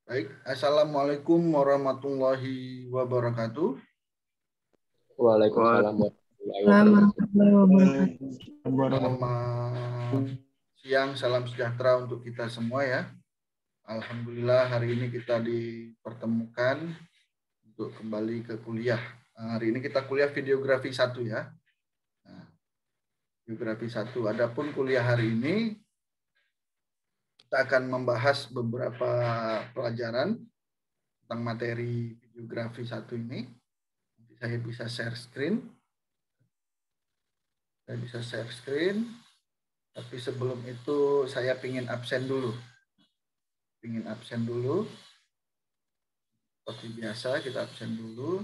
Baik, Assalamualaikum warahmatullahi wabarakatuh. Waalaikumsalam warahmatullahi wabarakatuh. Warahmatullahi wabarakatuh. Selamat siang, salam sejahtera untuk kita semua ya. Alhamdulillah hari ini kita dipertemukan untuk kembali ke kuliah. Hari ini kita kuliah videografi 1 ya. Nah, videografi 1. Adapun kuliah hari ini kita akan membahas beberapa pelajaran tentang materi videografi 1 ini. Saya bisa share screen. Tapi sebelum itu saya ingin absen dulu. Seperti biasa kita absen dulu.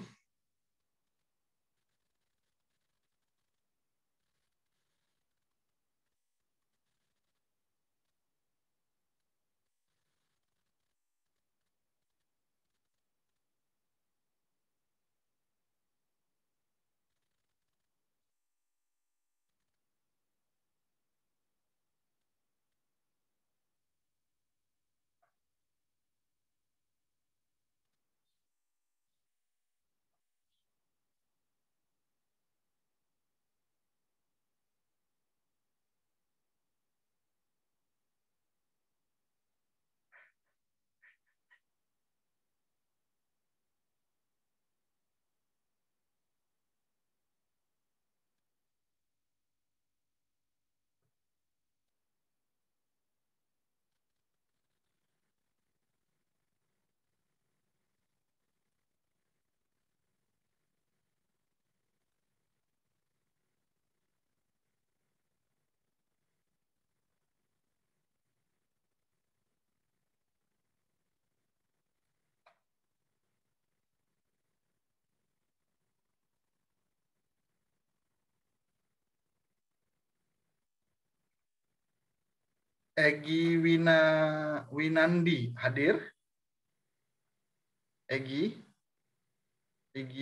Egi Winandi hadir? Egi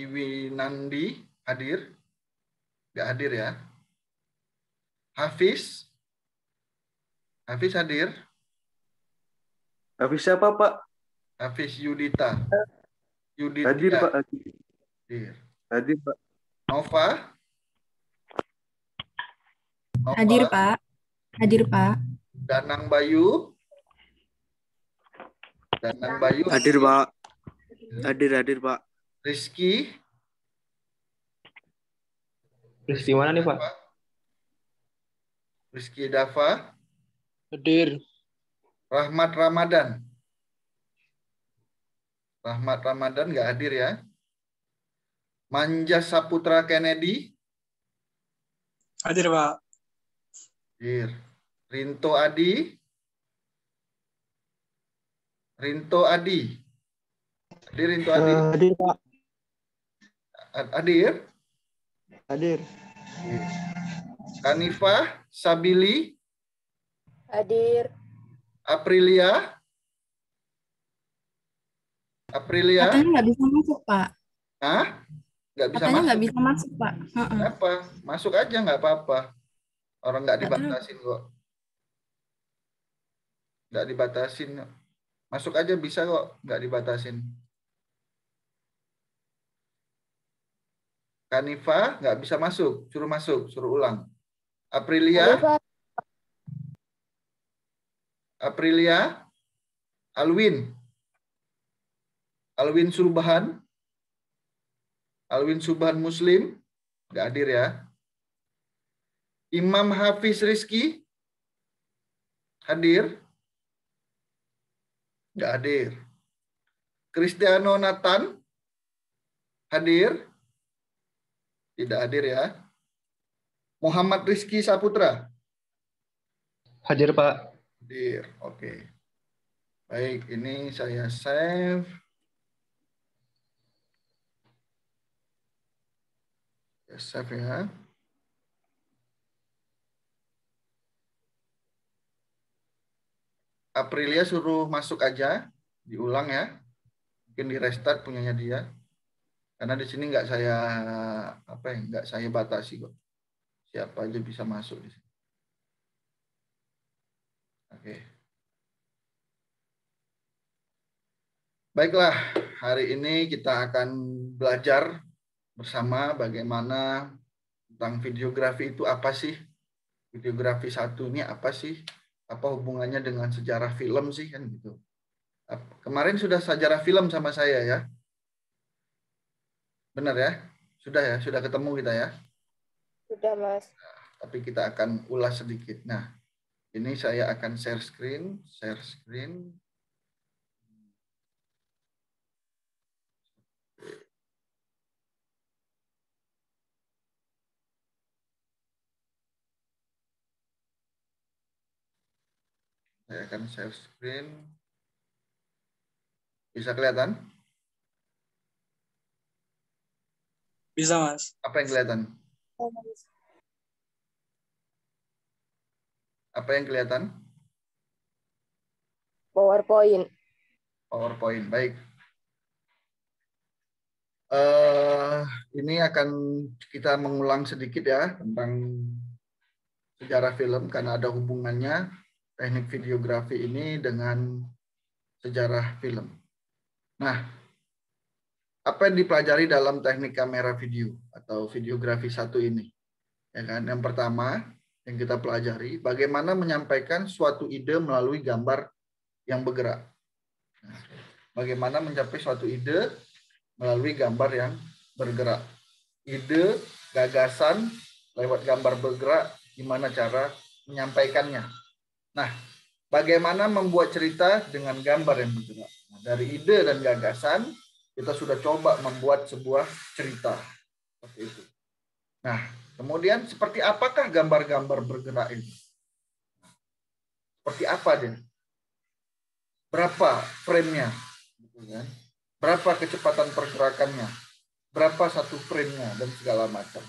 Winandi hadir? Nggak hadir ya? Hafiz hadir? Hafiz siapa, Pak? Hafiz Yudita. Hadir, Pak. Hadir. Hadir, Pak. Nova? Hadir, Pak. Hadir, Pak. Danang Bayu? Hadir, Pak. Hadir, Pak. Rizky Mana nih, Pak? Rizky Dava? Hadir. Rahmat Ramadan nggak hadir ya. Manja Saputra Kennedy? Hadir, Pak. Hadir. Rinto Adi? Hadir Rinto Adi? Hadir, Pak. Hadir? Hadir. Kanifah Sabili? Hadir. Aprilia? Katanya nggak bisa masuk, Pak. Hah? Nggak bisa Katanya masuk? nggak bisa masuk, Pak. Kenapa? Masuk aja nggak apa-apa. Orang nggak dibatasin kok. Nggak dibatasin. Masuk aja bisa kok, nggak dibatasin. Kanifah nggak bisa masuk, suruh ulang. Aprilia? Alwin Subhan Muslim nggak hadir ya. Imam Hafiz Rizky hadir? Nggak hadir. Cristiano Nathan hadir? Tidak hadir ya. Muhammad Rizky Saputra Hadir, Pak. hadir. Oke. Baik, ini saya save. Save ya. Aprilia suruh masuk aja, diulang ya. Mungkin di restart punyanya dia. Karena di sini nggak saya batasi kok. Siapa aja bisa masuk di sini. Oke. Baiklah, hari ini kita akan belajar bersama bagaimana tentang videografi itu apa sih? Videografi satu ini apa sih? Apa hubungannya dengan sejarah film sih kan gitu. Kemarin sudah sejarah film sama saya ya. Benar ya? Sudah ya? Sudah ketemu kita ya? Sudah, Mas. Tapi kita akan ulas sedikit. Nah, ini saya akan share screen. Saya akan share screen. Bisa kelihatan? Bisa, Mas. Apa yang kelihatan? Apa yang kelihatan? PowerPoint. PowerPoint, baik. Ini akan kita mengulang sedikit ya tentang sejarah film karena ada hubungannya teknik videografi ini dengan sejarah film. Nah, apa yang dipelajari dalam teknik kamera video atau videografi satu ini? Ya kan? Yang pertama yang kita pelajari bagaimana menyampaikan suatu ide melalui gambar yang bergerak. Nah, bagaimana mencapai suatu ide melalui gambar yang bergerak. Ide, gagasan lewat gambar bergerak, gimana cara menyampaikannya. Nah, bagaimana membuat cerita dengan gambar yang bergerak. Nah, dari ide dan gagasan, kita sudah coba membuat sebuah cerita. Seperti itu. Nah, kemudian seperti apakah gambar-gambar bergerak itu? Seperti apa dia? Berapa frame-nya? Berapa kecepatan pergerakannya? Berapa satu frame-nya? Dan segala macam.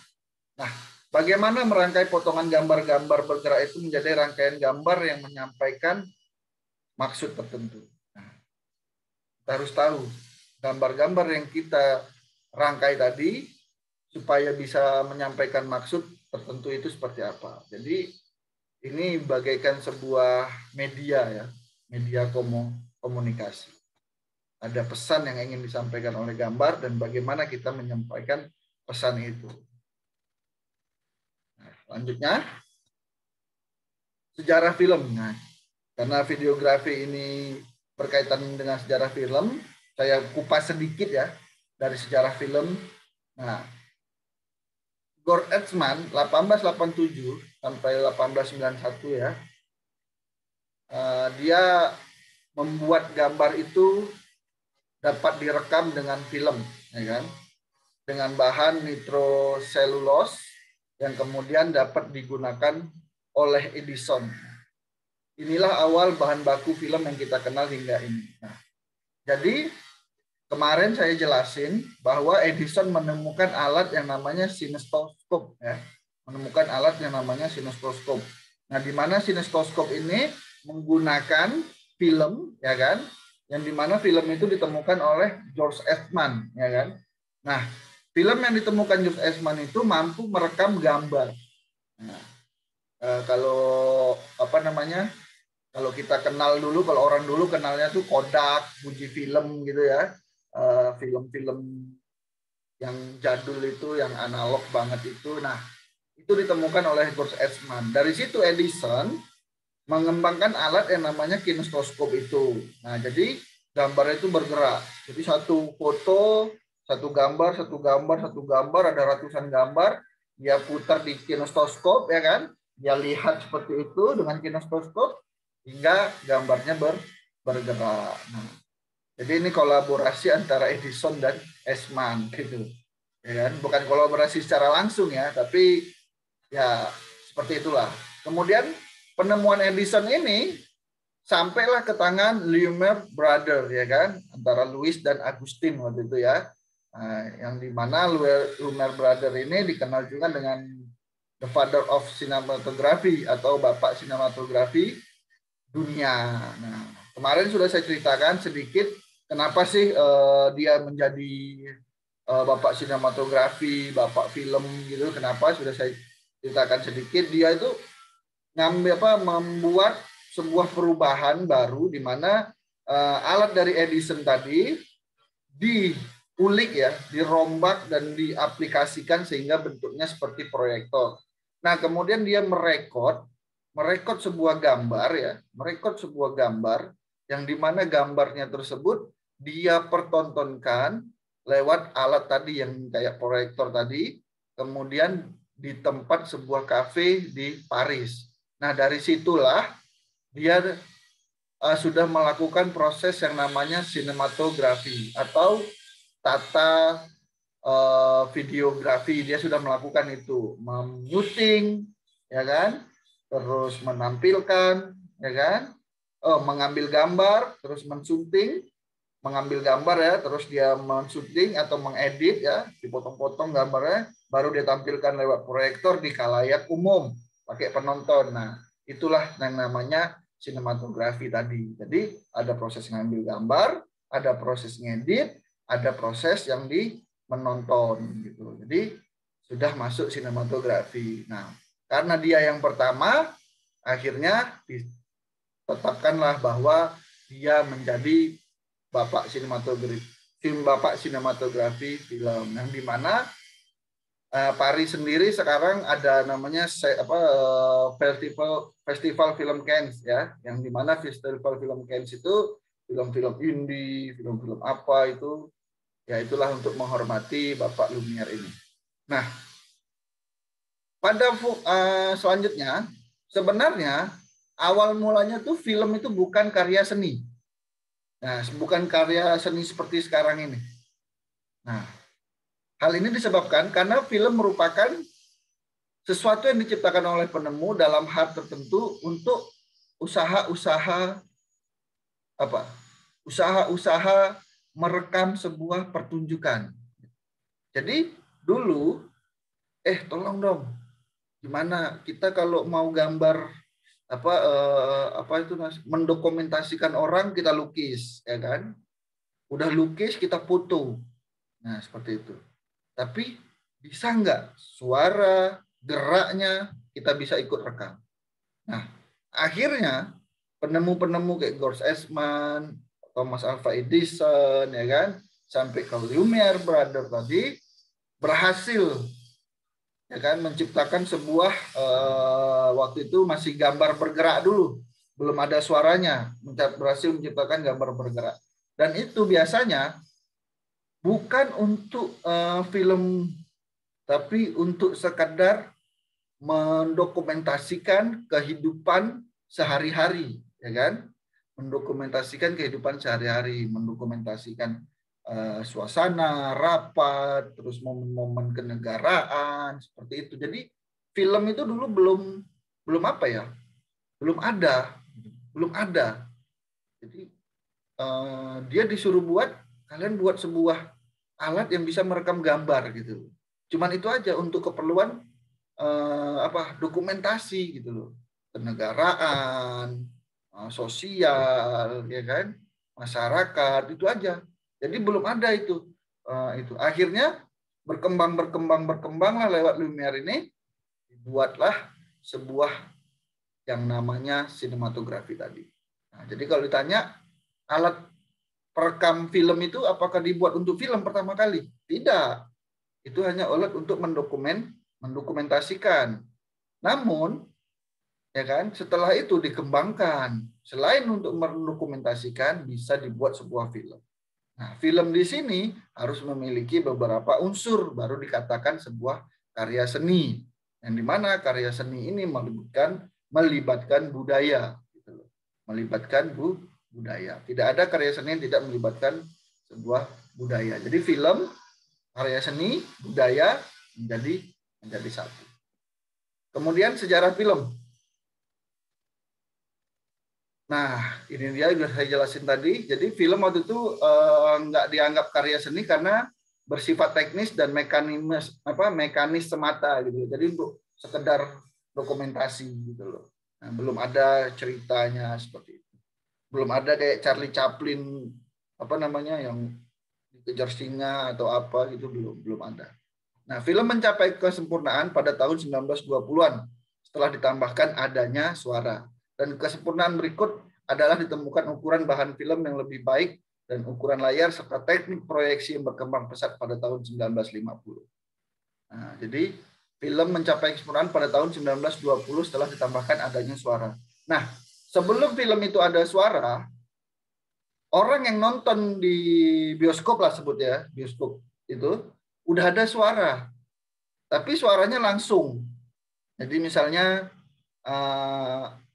Nah, bagaimana merangkai potongan gambar-gambar bergerak itu menjadi rangkaian gambar yang menyampaikan maksud tertentu. Nah, kita harus tahu gambar-gambar yang kita rangkai tadi supaya bisa menyampaikan maksud tertentu itu seperti apa. Jadi ini bagaikan sebuah media ya, media komunikasi. Ada pesan yang ingin disampaikan oleh gambar dan bagaimana kita menyampaikan pesan itu. Nah, selanjutnya sejarah film. Nah, karena videografi ini berkaitan dengan sejarah film, saya kupas sedikit ya dari sejarah film. Nah, Gord Eastman 1887 sampai 1891 ya, dia membuat gambar itu dapat direkam dengan film, ya kan? Dengan bahan nitroselulose yang kemudian dapat digunakan oleh Edison. Inilah awal bahan baku film yang kita kenal hingga ini. Nah, jadi kemarin saya jelasin bahwa Edison menemukan alat yang namanya kinetoskop, ya, menemukan alat yang namanya kinetoskop. Nah, di mana kinetoskop ini menggunakan film, ya kan? Yang dimana film itu ditemukan oleh George Eastman, ya kan? Nah, film yang ditemukan George Eastman itu mampu merekam gambar. Nah, kalau apa namanya? Kalau kita kenal dulu, kalau orang dulu kenalnya tuh Kodak, Fujifilm gitu ya, film-film yang jadul itu, yang analog banget itu. Nah, itu ditemukan oleh George Eastman. Dari situ Edison mengembangkan alat yang namanya kinetoskop itu. Nah, jadi gambar itu bergerak. Jadi satu foto, satu gambar, ada ratusan gambar, dia putar di kinetoskop, ya kan? Dia lihat seperti itu dengan kinetoskop hingga gambarnya bergerak. Nah, jadi ini kolaborasi antara Edison dan Eastman gitu. Ya kan? Bukan kolaborasi secara langsung ya, tapi ya seperti itulah. Kemudian penemuan Edison ini sampailah ke tangan Lumiere Brother, ya kan, antara Louis dan Augustine waktu itu ya. Nah, yang dimana Lumiere Brother ini dikenal juga dengan the father of cinematography atau bapak sinematografi dunia. Nah, kemarin sudah saya ceritakan sedikit kenapa sih dia menjadi bapak sinematografi, bapak film gitu. Kenapa sudah saya ceritakan sedikit. Dia itu membuat sebuah perubahan baru di mana alat dari Edison tadi diulik ya, dirombak dan diaplikasikan sehingga bentuknya seperti proyektor. Nah, kemudian dia merekod sebuah gambar ya, merekod sebuah gambar yang dimana gambarnya tersebut dia pertontonkan lewat alat tadi yang kayak proyektor tadi, kemudian di tempat sebuah kafe di Paris. Nah, dari situlah dia sudah melakukan proses yang namanya sinematografi atau tata videografi. Dia sudah melakukan itu, memuting, ya kan, terus menampilkan, ya kan, mengambil gambar, terus mensyuting, mengambil gambar ya, terus dia mensyuting atau mengedit ya, dipotong-potong gambarnya, baru dia tampilkan lewat proyektor di khalayak umum, pakai penonton. Nah, itulah yang namanya sinematografi tadi. Jadi ada proses ngambil gambar, ada proses ngedit, ada proses yang di menonton gitu. Jadi sudah masuk sinematografi. Nah, karena dia yang pertama, akhirnya ditetapkanlah bahwa dia menjadi bapak sinematografi film, yang dimana Paris sendiri sekarang ada namanya festival film Cannes ya, yang dimana festival film Cannes itu film-film indie, film-film apa itu ya, itulah untuk menghormati Bapak Lumière ini. Nah, pada selanjutnya sebenarnya awal mulanya tuh film itu bukan karya seni. Nah, bukan karya seni seperti sekarang ini. Nah, hal ini disebabkan karena film merupakan sesuatu yang diciptakan oleh penemu dalam hal tertentu untuk usaha-usaha apa? Usaha-usaha merekam sebuah pertunjukan. Jadi dulu, tolong dong, gimana kita kalau mau gambar mendokumentasikan orang, kita lukis, ya kan? Udah lukis kita foto. Nah, seperti itu. Tapi bisa nggak suara, geraknya kita bisa ikut rekam? Nah, akhirnya penemu-penemu kayak George Eastman, Thomas Alva Edison, ya kan, sampai ke Lumière Brother tadi berhasil, ya kan, menciptakan sebuah waktu itu masih gambar bergerak dulu, belum ada suaranya, berhasil menciptakan gambar bergerak. Dan itu biasanya bukan untuk film, tapi untuk sekadar mendokumentasikan kehidupan sehari-hari, ya kan? Mendokumentasikan kehidupan sehari-hari, mendokumentasikan suasana, rapat, terus momen-momen kenegaraan, seperti itu. Jadi film itu dulu belum apa ya? Belum ada. Jadi dia disuruh kalian buat sebuah alat yang bisa merekam gambar gitu. Cuman itu aja untuk keperluan dokumentasi gitu loh. Kenegaraan, sosial, ya kan? Masyarakat, itu aja. Jadi belum ada itu. Akhirnya berkembanglah lewat Lumière ini, dibuatlah sebuah yang namanya sinematografi tadi. Nah, jadi kalau ditanya alat perekam film itu apakah dibuat untuk film pertama kali? Tidak. Itu hanya alat untuk mendokumentasikan. Namun, ya kan, setelah itu dikembangkan. Selain untuk mendokumentasikan, bisa dibuat sebuah film. Nah, film di sini harus memiliki beberapa unsur baru dikatakan sebuah karya seni. Yang dimana karya seni ini melibatkan budaya, gitu loh. Melibatkan budaya. Tidak ada karya seni yang tidak melibatkan sebuah budaya. Jadi film, karya seni, budaya menjadi satu. Kemudian sejarah film. Nah, ini dia sudah saya jelasin tadi. Jadi film waktu itu nggak dianggap karya seni karena bersifat teknis dan mekanis semata gitu. Jadi untuk sekedar dokumentasi gitu loh. Nah, belum ada ceritanya seperti itu. Belum ada kayak Charlie Chaplin yang dikejar singa atau apa gitu, belum ada. Nah, film mencapai kesempurnaan pada tahun 1920-an setelah ditambahkan adanya suara. Dan kesempurnaan berikut adalah ditemukan ukuran bahan film yang lebih baik dan ukuran layar serta teknik proyeksi yang berkembang pesat pada tahun 1950. Nah, jadi film mencapai kesempurnaan pada tahun 1920 setelah ditambahkan adanya suara. Nah, sebelum film itu ada suara, orang yang nonton di bioskop lah sebut ya, bioskop itu udah ada suara. Tapi suaranya langsung. Jadi misalnya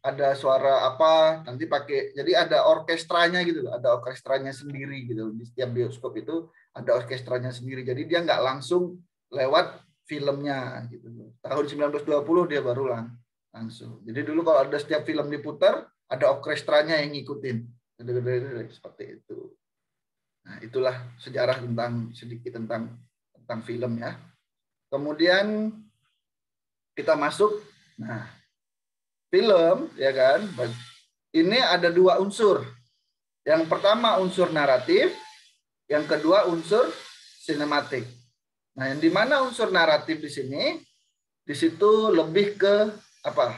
ada suara apa nanti pakai, jadi ada orkestranya gitu, ada orkestranya sendiri gitu. Di setiap bioskop itu ada orkestranya sendiri, jadi dia nggak langsung lewat filmnya gitu. Tahun 1920 dia baru langsung. Jadi dulu kalau ada setiap film diputar ada orkestranya yang ngikutin seperti itu. Nah, itulah sejarah sedikit tentang film ya. Kemudian kita masuk, nah film ya kan, ini ada dua unsur. Yang pertama unsur naratif, yang kedua unsur sinematik. Nah, yang dimana unsur naratif di sini, di situ lebih ke apa?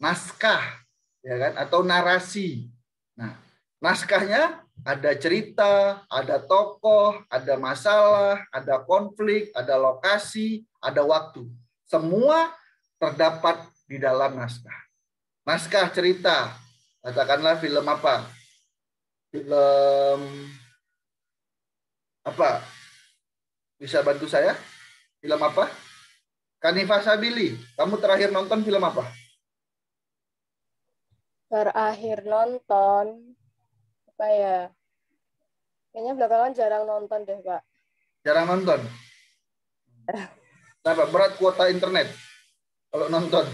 Naskah, ya kan, atau narasi. Nah, naskahnya ada cerita, ada tokoh, ada masalah, ada konflik, ada lokasi, ada waktu. Semua terdapat di dalam naskah. Naskah cerita, katakanlah film apa? Film apa? Bisa bantu saya? Film apa? Kanifa Sabili. Kamu terakhir nonton film apa? Terakhir nonton apa ya? Kayaknya belakangan jarang nonton deh, Pak. Jarang nonton. Kenapa? Berat kuota internet kalau nonton.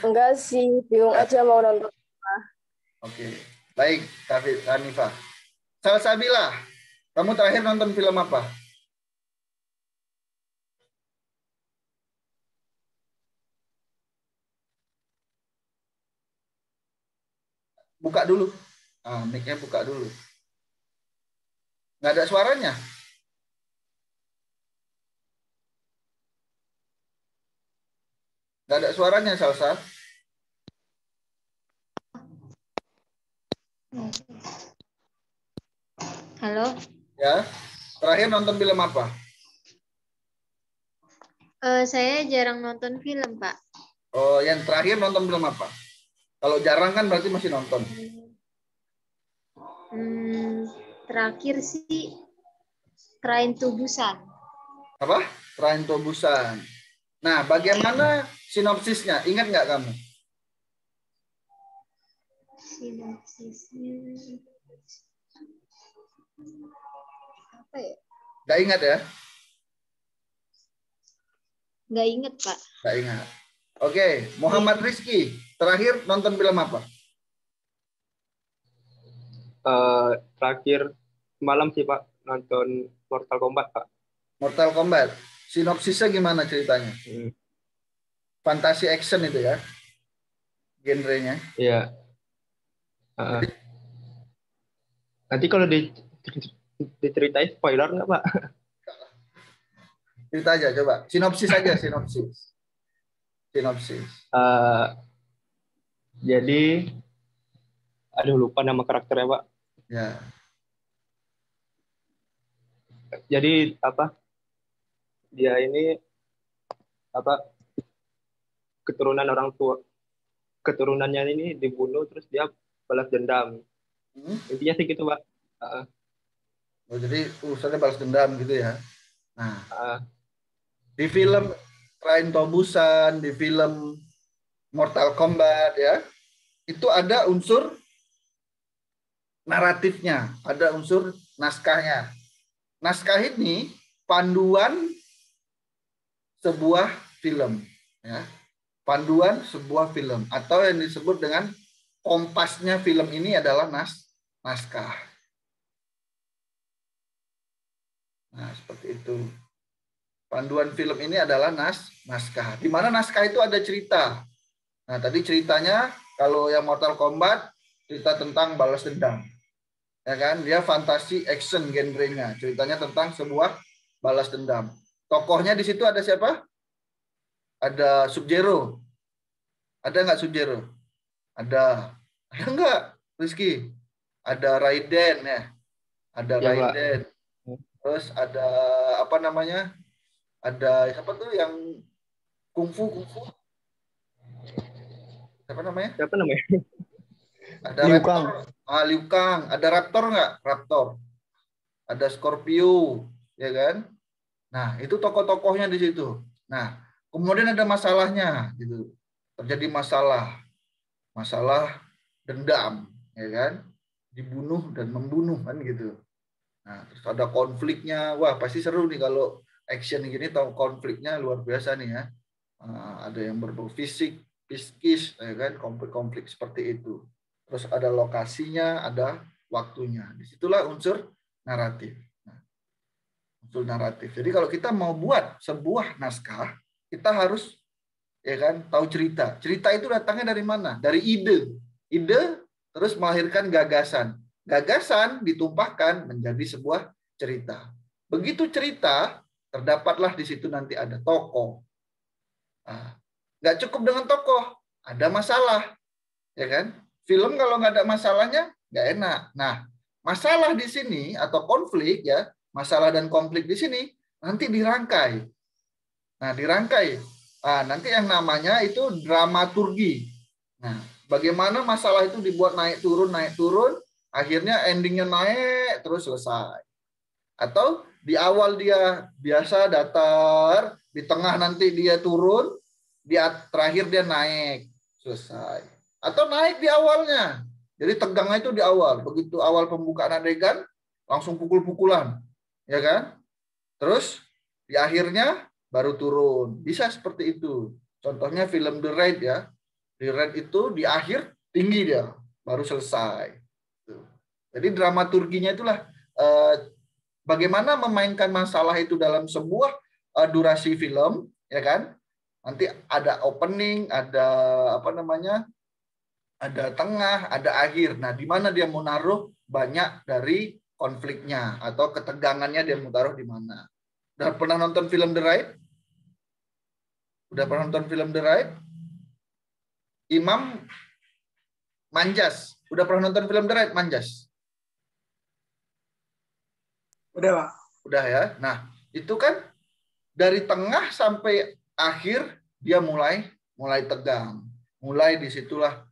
Enggak sih, bingung aja mau nonton. Oke, baik, Kanifa. Salsabila, kamu terakhir nonton film apa? Buka dulu. Mic-nya buka dulu. Nggak ada suaranya. Nggak ada suaranya, Salsa. Halo. Ya, terakhir nonton film apa? Saya jarang nonton film, Pak. Oh, yang terakhir nonton film apa? Kalau jarang kan berarti masih nonton. Terakhir sih Train to Busan. Apa? Train to Busan. Nah, bagaimana sinopsisnya? Ingat nggak kamu? Sinopsisnya apa ya? Nggak ingat ya? Nggak inget, Pak. Nggak ingat. Oke, Muhammad Rizky, terakhir nonton film apa? Terakhir malam sih Pak, nonton Mortal Kombat Pak. Mortal Kombat. Sinopsisnya gimana ceritanya? Fantasi action itu ya? Genrenya? Iya. Nanti kalau diceritain spoiler nggak Pak? Cerita aja coba. Sinopsis aja, sinopsis. Jadi, aduh lupa nama karakternya Pak. Ya. Jadi apa? Dia ini apa? Keturunan orang tua. Keturunannya ini dibunuh terus dia balas dendam. Intinya sih gitu Pak. Oh, jadi urusannya balas dendam gitu ya. Nah, di film Train to Busan, di film Mortal Kombat ya, itu ada unsur naratifnya, ada unsur naskahnya. Naskah ini panduan sebuah film, ya. Panduan sebuah film atau yang disebut dengan kompasnya film ini adalah naskah. Nah, seperti itu. Panduan film ini adalah naskah. Di mana naskah itu ada cerita. Nah, tadi ceritanya kalau yang Mortal Kombat cerita tentang balas dendam. Ya kan? Dia fantasi action genrenya. Ceritanya tentang sebuah balas dendam. Tokohnya di situ ada siapa? Ada Sub-Zero. Ada nggak Sub-Zero? Ada. Ada nggak, Rizky? Ada Raiden ya, ada Ya, Pak. Raiden. Terus ada apa namanya? Ada siapa tuh yang kungfu? Siapa namanya? Siapa namanya? Ada Liu Raptor. Kang. Liu Kang. Ada Raptor nggak? Raptor. Ada Scorpio, ya kan? Nah, itu tokoh-tokohnya di situ. Nah, kemudian ada masalahnya, gitu. Terjadi masalah dendam, ya kan? Dibunuh dan membunuh kan gitu. Nah, terus ada konfliknya. Wah, pasti seru nih kalau action gini, tahu konfliknya luar biasa nih ya. Ada yang berbau fisik, psikis, ya kan? Konflik-konflik seperti itu. Terus ada lokasinya, ada waktunya. Disitulah unsur naratif. Nah, unsur naratif. Jadi kalau kita mau buat sebuah naskah, kita harus ya kan tahu cerita. Cerita itu datangnya dari mana? Dari ide. Ide terus melahirkan gagasan. Gagasan ditumpahkan menjadi sebuah cerita. Begitu cerita, terdapatlah di situ nanti ada tokoh. Nah, nggak cukup dengan tokoh, ada masalah, ya kan? Film kalau nggak ada masalahnya nggak enak. Nah, masalah di sini atau konflik ya, masalah dan konflik di sini nanti dirangkai. Nah, dirangkai. Nanti yang namanya itu dramaturgi. Nah, bagaimana masalah itu dibuat naik turun, akhirnya endingnya naik terus selesai. Atau di awal dia biasa datar, di tengah nanti dia turun, di terakhir dia naik selesai. Atau naik di awalnya. Jadi tegangnya itu di awal. Begitu awal pembukaan adegan, langsung pukul-pukulan. Ya kan? Terus di akhirnya baru turun. Bisa seperti itu. Contohnya film The Raid ya. The Raid itu di akhir tinggi dia. Baru selesai. Jadi dramaturginya itulah bagaimana memainkan masalah itu dalam sebuah durasi film. Ya kan? Nanti ada opening, ada apa namanya, ada tengah, ada akhir. Nah, di mana dia mau naruh banyak dari konfliknya atau ketegangannya dia mau taruh di mana. Udah pernah nonton film The Raid? Udah pernah nonton film The Raid? Imam Manjas. Udah pernah nonton film The Raid, Manjas? Udah, Pak. Udah ya. Nah, itu kan dari tengah sampai akhir dia mulai tegang. Mulai disitulah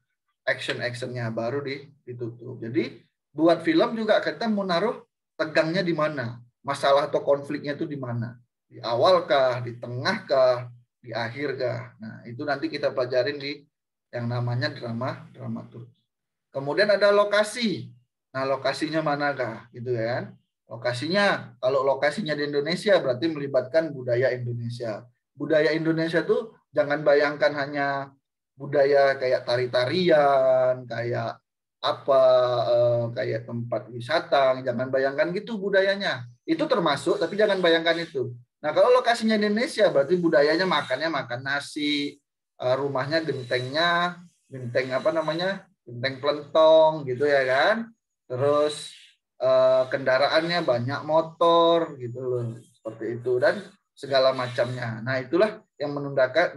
action-actionnya baru ditutup. Jadi buat film juga kita mau naruh tegangnya di mana, masalah atau konfliknya itu di mana, di awal kah, di tengah kah, di akhir kah. Nah itu nanti kita pelajarin di yang namanya dramaturgi. Kemudian ada lokasi. Nah lokasinya manakah, gitu kan? Lokasinya, kalau lokasinya di Indonesia berarti melibatkan budaya Indonesia. Budaya Indonesia tuh jangan bayangkan hanya budaya kayak tari-tarian, kayak apa, kayak tempat wisata, jangan bayangkan gitu budayanya. Itu termasuk, tapi jangan bayangkan itu. Nah, kalau lokasinya Indonesia, berarti budayanya makannya makan nasi, rumahnya genteng apa namanya, genteng pelentong, gitu ya kan. Terus kendaraannya banyak motor, gitu loh, seperti itu dan segala macamnya. Nah, itulah yang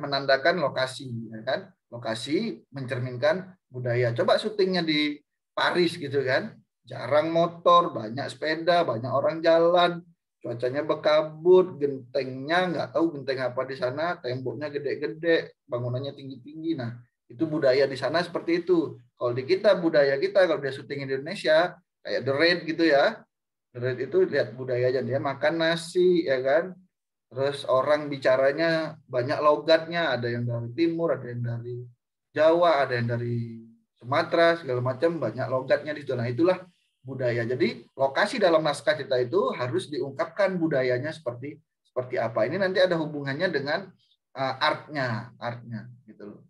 menandakan lokasi, ya kan? Lokasi mencerminkan budaya. Coba syutingnya di Paris gitu kan, jarang motor, banyak sepeda, banyak orang jalan, cuacanya berkabut, gentengnya nggak tahu genteng apa di sana, temboknya gede-gede, bangunannya tinggi-tinggi. Nah, itu budaya di sana seperti itu. Kalau di kita, budaya kita, kalau dia syuting di Indonesia, kayak The Raid gitu ya, The Raid itu lihat budayanya, dia makan nasi, ya kan, terus orang bicaranya banyak logatnya, ada yang dari timur, ada yang dari Jawa, ada yang dari Sumatera, segala macam, banyak logatnya di situ. Nah, itulah budaya. Jadi, lokasi dalam naskah kita itu harus diungkapkan budayanya seperti apa. Ini nanti ada hubungannya dengan artnya gitu loh.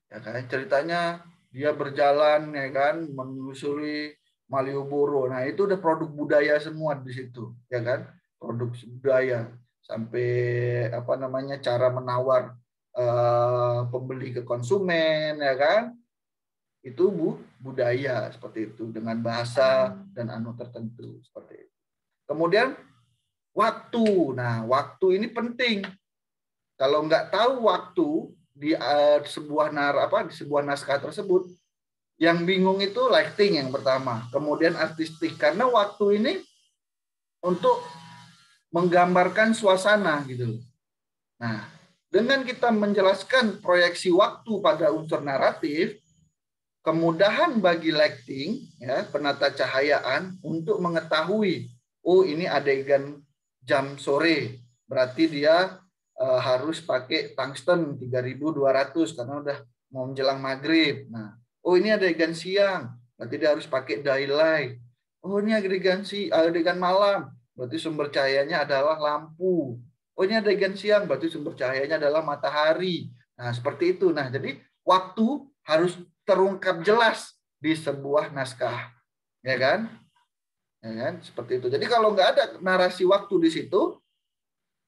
Ya kan, ceritanya dia berjalan ya kan menyusuri Malioboro. Nah, itu udah produk budaya semua di situ, ya kan? Produk budaya. Sampai apa namanya cara menawar pembeli ke konsumen, ya kan, itu budaya seperti itu dengan bahasa dan anu tertentu seperti itu. Kemudian waktu, nah waktu ini penting. Kalau nggak tahu waktu di sebuah naskah tersebut, Yang bingung itu lighting yang pertama, kemudian artistik, karena waktu ini untuk menggambarkan suasana gitu. Nah, dengan kita menjelaskan proyeksi waktu pada unsur naratif, kemudahan bagi lighting, ya, penata cahayaan untuk mengetahui, oh ini adegan jam sore, berarti dia harus pakai tungsten 3200 karena udah mau menjelang maghrib. Nah, oh ini adegan siang, berarti dia harus pakai daylight. Oh ini adegan malam, berarti sumber cahayanya adalah lampu. Oh ini adegan siang, berarti sumber cahayanya adalah matahari. Nah seperti itu. Nah jadi waktu harus terungkap jelas di sebuah naskah, ya kan? Ya kan? Seperti itu. Jadi kalau nggak ada narasi waktu di situ,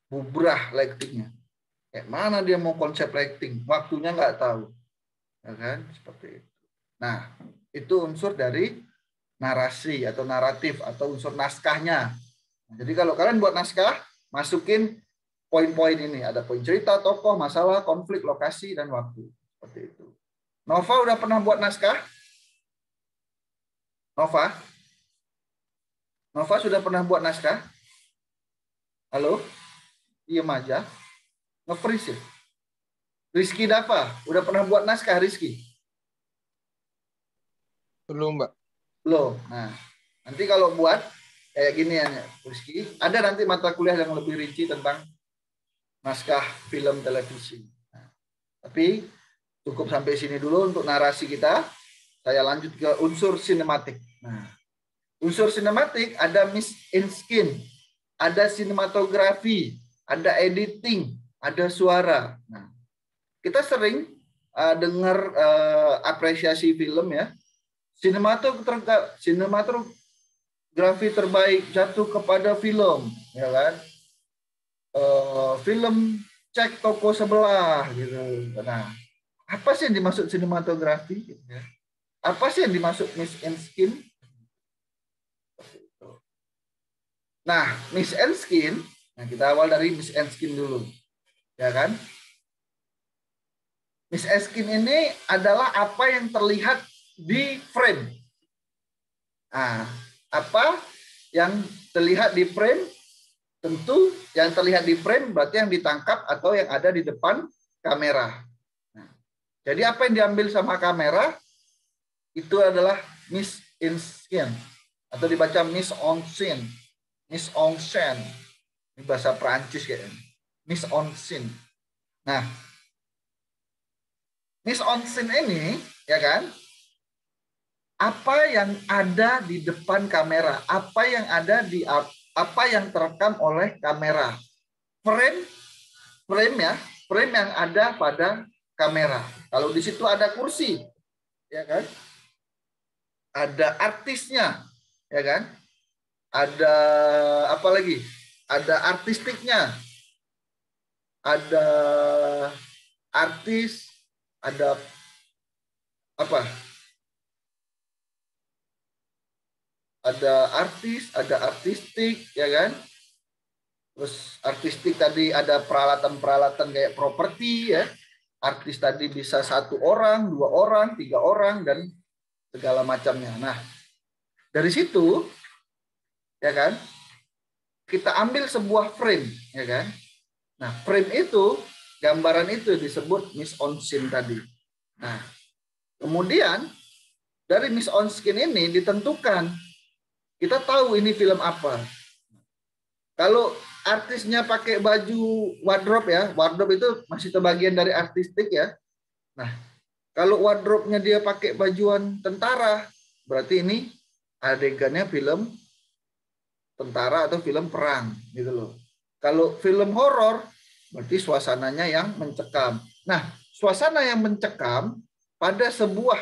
bubrah lightingnya. Kayak mana dia mau konsep lighting? Waktunya nggak tahu, ya kan? Seperti itu. Nah, itu unsur dari narasi atau naratif atau unsur naskahnya. Nah, jadi kalau kalian buat naskah, masukin poin-poin ini. Ada poin cerita, tokoh, masalah, konflik, lokasi, dan waktu. Seperti itu. Nova udah pernah buat naskah? Nova? Nova sudah pernah buat naskah? Halo? Diam aja. Nge-freeze ya? Rizky Dava, udah pernah buat naskah Rizky? Belum, Mbak. Belum. Nah, nanti kalau buat kayak gini ya, Rizky, ada nanti mata kuliah yang lebih rinci tentang naskah film televisi. Nah, tapi cukup sampai sini dulu untuk narasi kita. Saya lanjut ke unsur sinematik. Nah, unsur sinematik ada mise en scène, ada sinematografi, ada editing, ada suara. Nah, kita sering dengar apresiasi film ya. Sinematografi terbaik jatuh kepada film, ya kan? Film cek toko sebelah gitu. Nah, apa sih yang dimaksud sinematografi? Apa sih yang dimaksud mise en scène? Nah, mise en scène, nah kita awal dari mise en scène dulu, ya kan? Mise en scène ini adalah apa yang terlihat di frame. Nah, apa yang terlihat di frame? Tentu yang terlihat di frame berarti yang ditangkap atau yang ada di depan kamera. Nah, jadi apa yang diambil sama kamera itu adalah mise en scène atau dibaca mise en scène. Mise en scène. Ini bahasa Perancis kayaknya. Mise en scène. Nah, mise en scène ini, ya kan? Apa yang ada di depan kamera, apa yang ada di apa yang terekam oleh kamera. Frame ya, frame yang ada pada kamera. Kalau di situ ada kursi, ya kan? Ada artisnya, ya kan? Ada apa lagi? Ada artistiknya. Ada artis, ada apa? Ada artis, ada artistik, ya kan? Terus artistik tadi ada peralatan-peralatan kayak properti, ya. Artis tadi bisa 1 orang, 2 orang, 3 orang, dan segala macamnya. Nah, dari situ, ya kan? Kita ambil sebuah frame, ya kan? Nah, frame itu, gambaran itu disebut mise en scène tadi. Nah, kemudian dari mise en scène ini ditentukan, kita tahu ini film apa. Kalau artisnya pakai baju wardrobe ya, wardrobe itu masih terbagian dari artistik ya. Nah, kalau wardrobe-nya dia pakai bajuan tentara, berarti ini adegannya film tentara atau film perang gitu loh. Kalau film horor berarti suasananya yang mencekam. Nah, suasana yang mencekam pada sebuah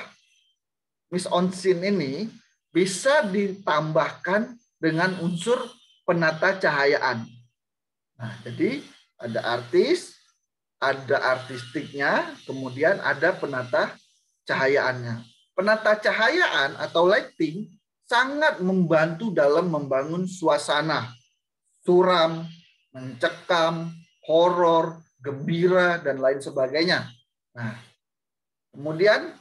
mise en scène ini bisa ditambahkan dengan unsur penata cahayaan. Nah, jadi ada artis, ada artistiknya, kemudian ada penata cahayaannya. Penata cahayaan atau lighting sangat membantu dalam membangun suasana suram, mencekam, horor, gembira, dan lain sebagainya. Nah, kemudian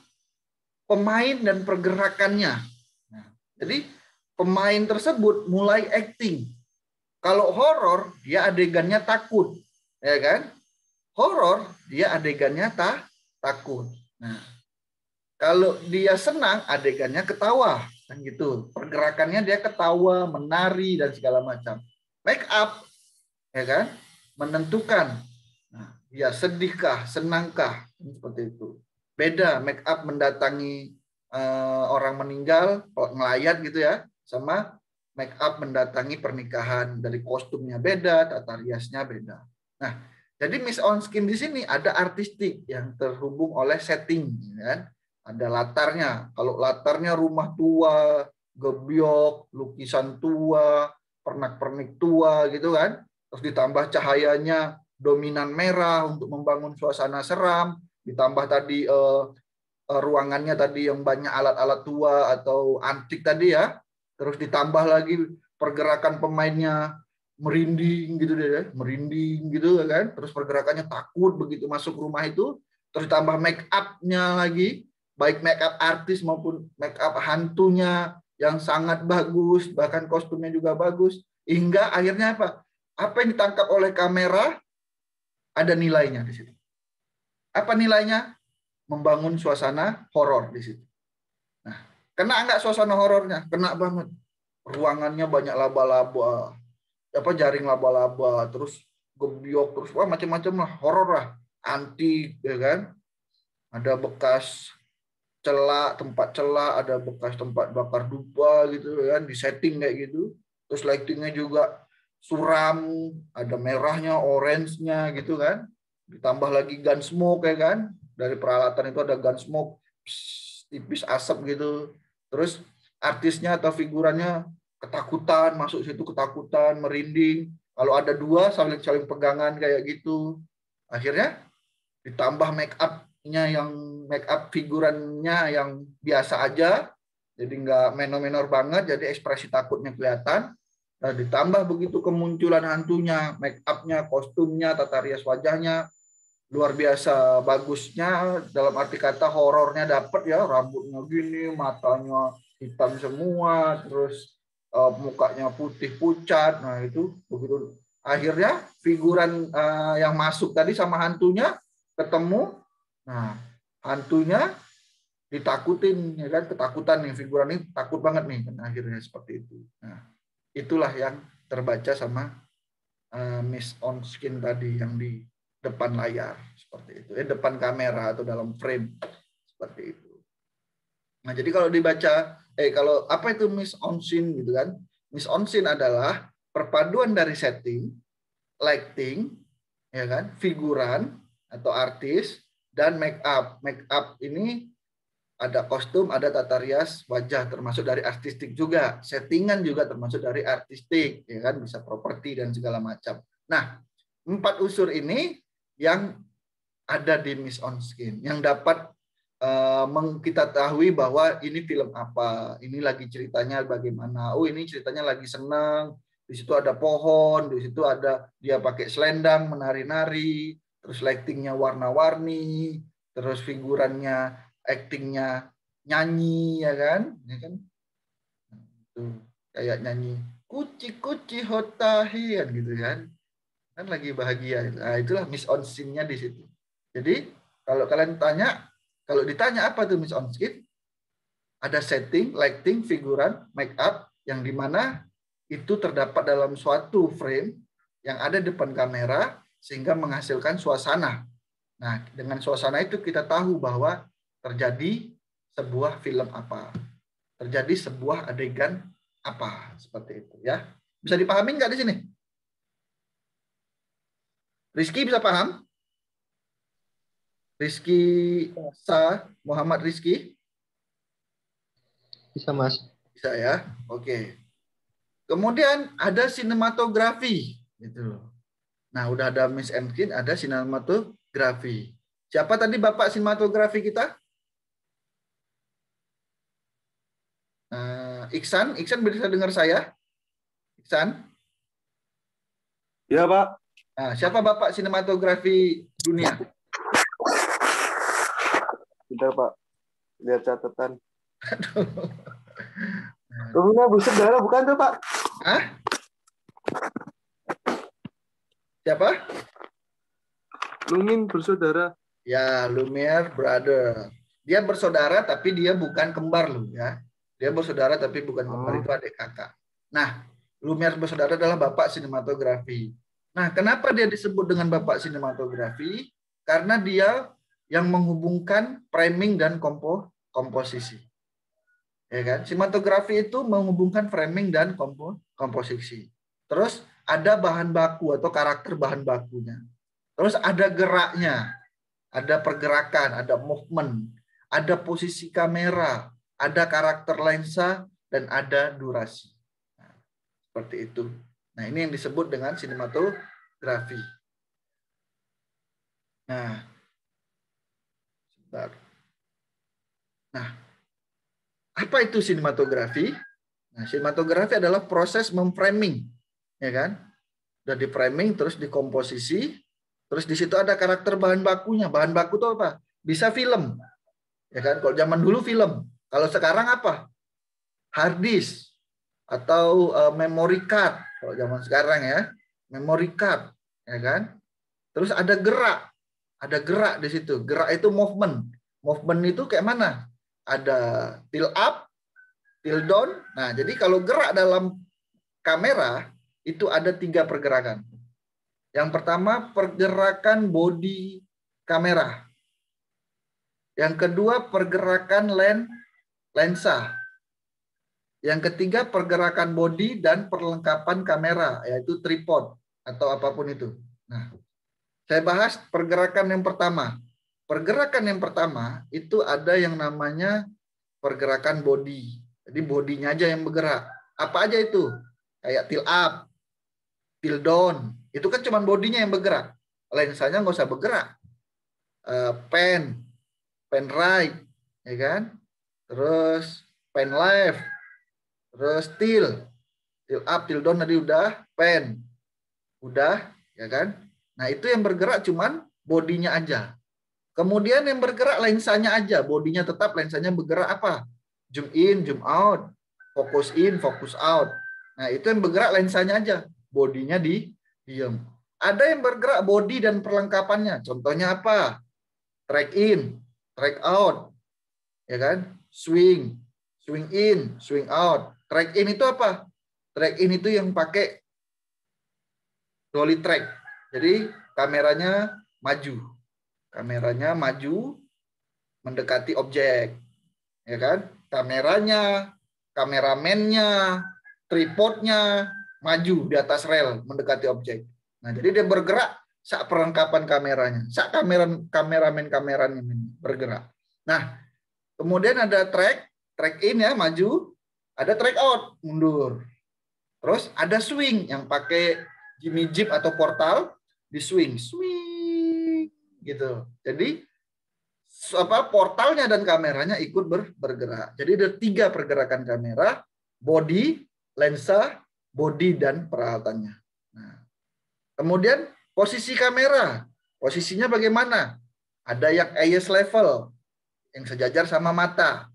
pemain dan pergerakannya. Nah, jadi pemain tersebut mulai acting. Kalau horor, dia adegannya takut, ya kan? Horor, dia adegannya takut. Nah, kalau dia senang, adegannya ketawa, kan gitu. Pergerakannya dia ketawa, menari dan segala macam. Make up, ya kan? Menentukan. Nah, dia sedihkah, senangkah, seperti itu. Beda make up mendatangi orang meninggal, ngelayat gitu ya, sama make up mendatangi pernikahan. Dari kostumnya beda, tata riasnya beda. Nah, jadi Miss On Skin di sini ada artistik yang terhubung oleh setting, kan? Ada latarnya. Kalau latarnya rumah tua, gebyok, lukisan tua, pernak-pernik tua gitu kan. Terus ditambah cahayanya dominan merah untuk membangun suasana seram, ditambah tadi ruangannya tadi yang banyak alat-alat tua atau antik tadi ya. Terus ditambah lagi pergerakan pemainnya merinding gitu deh, merinding gitu kan. Terus pergerakannya takut begitu masuk rumah itu. Terus ditambah make up-nya lagi, baik make up artis maupun make up hantunya yang sangat bagus, bahkan kostumnya juga bagus. Hingga akhirnya apa? Apa yang ditangkap oleh kamera ada nilainya di situ. Apa nilainya? Membangun suasana horor di situ. Nah, kena nggak suasana horornya? Kena banget. Ruangannya banyak laba-laba, apa jaring laba-laba, terus gebyok, terus wah macam-macam lah, horor lah, antik, ya kan? Ada bekas tempat celah, ada bekas tempat bakar dupa gitu kan, di setting kayak gitu. Terus lightingnya juga suram, ada merahnya, orange-nya gitu kan. Ditambah lagi gun smoke ya kan. Dari peralatan itu ada gun smoke, tipis asap gitu. Terus artisnya atau figurannya ketakutan, masuk situ ketakutan, merinding. Kalau ada dua saling pegangan kayak gitu. Akhirnya ditambah make up figurannya yang biasa aja, jadi nggak menor-menor banget, jadi ekspresi takutnya kelihatan. Nah, ditambah begitu kemunculan hantunya, make up-nya, kostumnya, tata rias wajahnya luar biasa bagusnya, dalam arti kata horornya dapat ya, rambutnya gini, matanya hitam semua, terus mukanya putih pucat. Nah itu begitu akhirnya figuran yang masuk tadi sama hantunya ketemu. Nah hantunya ditakutin ya kan, ketakutan nih, figuran ini takut banget nih kan, akhirnya seperti itu. Nah itulah yang terbaca sama Miss On Skin tadi yang di depan layar seperti itu, depan kamera atau dalam frame seperti itu. Nah jadi kalau dibaca, kalau apa itu Miss On Scene gitu kan? Miss On Scene adalah perpaduan dari setting, lighting, ya kan, figuran atau artis dan make up. Make up ini ada kostum, ada tata rias wajah, termasuk dari artistik juga. Settingan juga termasuk dari artistik, ya kan, bisa properti dan segala macam. Nah, 4 unsur ini yang ada di Miss On Skin, yang dapat kita tahu bahwa ini film apa, ini lagi ceritanya bagaimana. Oh, ini ceritanya lagi senang. Di situ ada pohon, di situ ada dia pakai selendang menari-nari, terus lightingnya warna-warni, terus figurannya, aktingnya nyanyi, ya kan? Tuh, kayak nyanyi kuci-kuci hotahian gitu kan lagi bahagia. Nah, itulah Miss On Scene-nya di situ. Jadi kalau kalian tanya, kalau ditanya apa tuh Miss On Scene, ada setting, lighting, figuran, make up yang dimana itu terdapat dalam suatu frame yang ada di depan kamera sehingga menghasilkan suasana. Nah, dengan suasana itu kita tahu bahwa terjadi sebuah film apa, terjadi sebuah adegan apa, seperti itu ya. Bisa dipahami nggak di sini? Rizky bisa paham? Rizky Muhammad Rizky? Bisa, Mas. Bisa ya. Oke. Kemudian ada sinematografi gitu. Nah, udah ada Miss Enkin, ada sinematografi. Siapa tadi Bapak sinematografi kita? Iksan bisa dengar saya? Iksan? Ya, Pak. Nah, siapa Bapak sinematografi dunia? Bentar, Pak. Lihat catatan. Aduh. Lumina bersaudara bukan tuh, Pak? Hah? Siapa? Lumin bersaudara. Ya, Lumiere brother. Dia bersaudara tapi dia bukan kembar loh ya. Dia bersaudara tapi bukan kembar, itu adik kakak. Nah, Lumiere bersaudara adalah bapak sinematografi. Nah, kenapa dia disebut dengan bapak sinematografi? Karena dia yang menghubungkan framing dan komposisi. Ya kan? Sinematografi itu menghubungkan framing dan komposisi. Terus ada bahan baku atau karakter bahan bakunya. Terus ada geraknya, ada pergerakan, ada movement, ada posisi kamera, ada karakter lensa, dan ada durasi. Nah, seperti itu. Nah, ini yang disebut dengan sinematografi. Nah, sebentar. Nah, apa itu sinematografi? Nah, sinematografi adalah proses memframing, ya kan? Udah di framing, terus dikomposisi, terus di situ ada karakter bahan bakunya. Bahan baku itu apa? Bisa film, ya kan? Kalau zaman dulu film. Kalau sekarang apa? Hard disk atau memory card. Kalau zaman sekarang ya, memory card, ya kan? Terus ada gerak di situ. Gerak itu movement. Movement itu kayak mana? Ada tilt up, tilt down. Nah, jadi kalau gerak dalam kamera itu ada 3 pergerakan. Yang pertama pergerakan bodi kamera. Yang kedua pergerakan lensa. Yang ketiga pergerakan bodi dan perlengkapan kamera, yaitu tripod atau apapun itu. Nah, saya bahas pergerakan yang pertama. Pergerakan yang pertama itu ada yang namanya pergerakan bodi. Jadi bodinya aja yang bergerak. Apa aja itu? Kayak tilt up, tilt down. Itu kan cuma bodinya yang bergerak. Lensanya nggak usah bergerak. Pen right, ya kan? Terus pen left, terus tilt up, tilt down tadi udah, pen udah, ya kan? Nah itu yang bergerak cuman bodinya aja. Kemudian yang bergerak lensanya aja, bodinya tetap, lensanya bergerak apa? Zoom in, zoom out, fokus in, fokus out. Nah itu yang bergerak lensanya aja, bodinya diam. Ada yang bergerak bodi dan perlengkapannya. Contohnya apa? Track in, track out, ya kan? Swing, swing in, swing out. Track in itu apa? Track in itu yang pakai dolly track. Jadi kameranya maju. Kameranya maju mendekati objek. Ya kan? Kameranya, kameramennya, tripodnya maju di atas rel mendekati objek. Nah, jadi dia bergerak saat perlengkapan kameranya, saat kameramen bergerak. Nah, kemudian ada track in ya maju, ada track out mundur. Terus ada swing yang pakai Jimmy Jeep atau portal di swing gitu. Jadi portalnya dan kameranya ikut bergerak. Jadi ada 3 pergerakan kamera: body, lensa, body, dan peralatannya. Nah, kemudian posisi kamera, posisinya bagaimana? Ada yang eyes level, yang sejajar sama mata,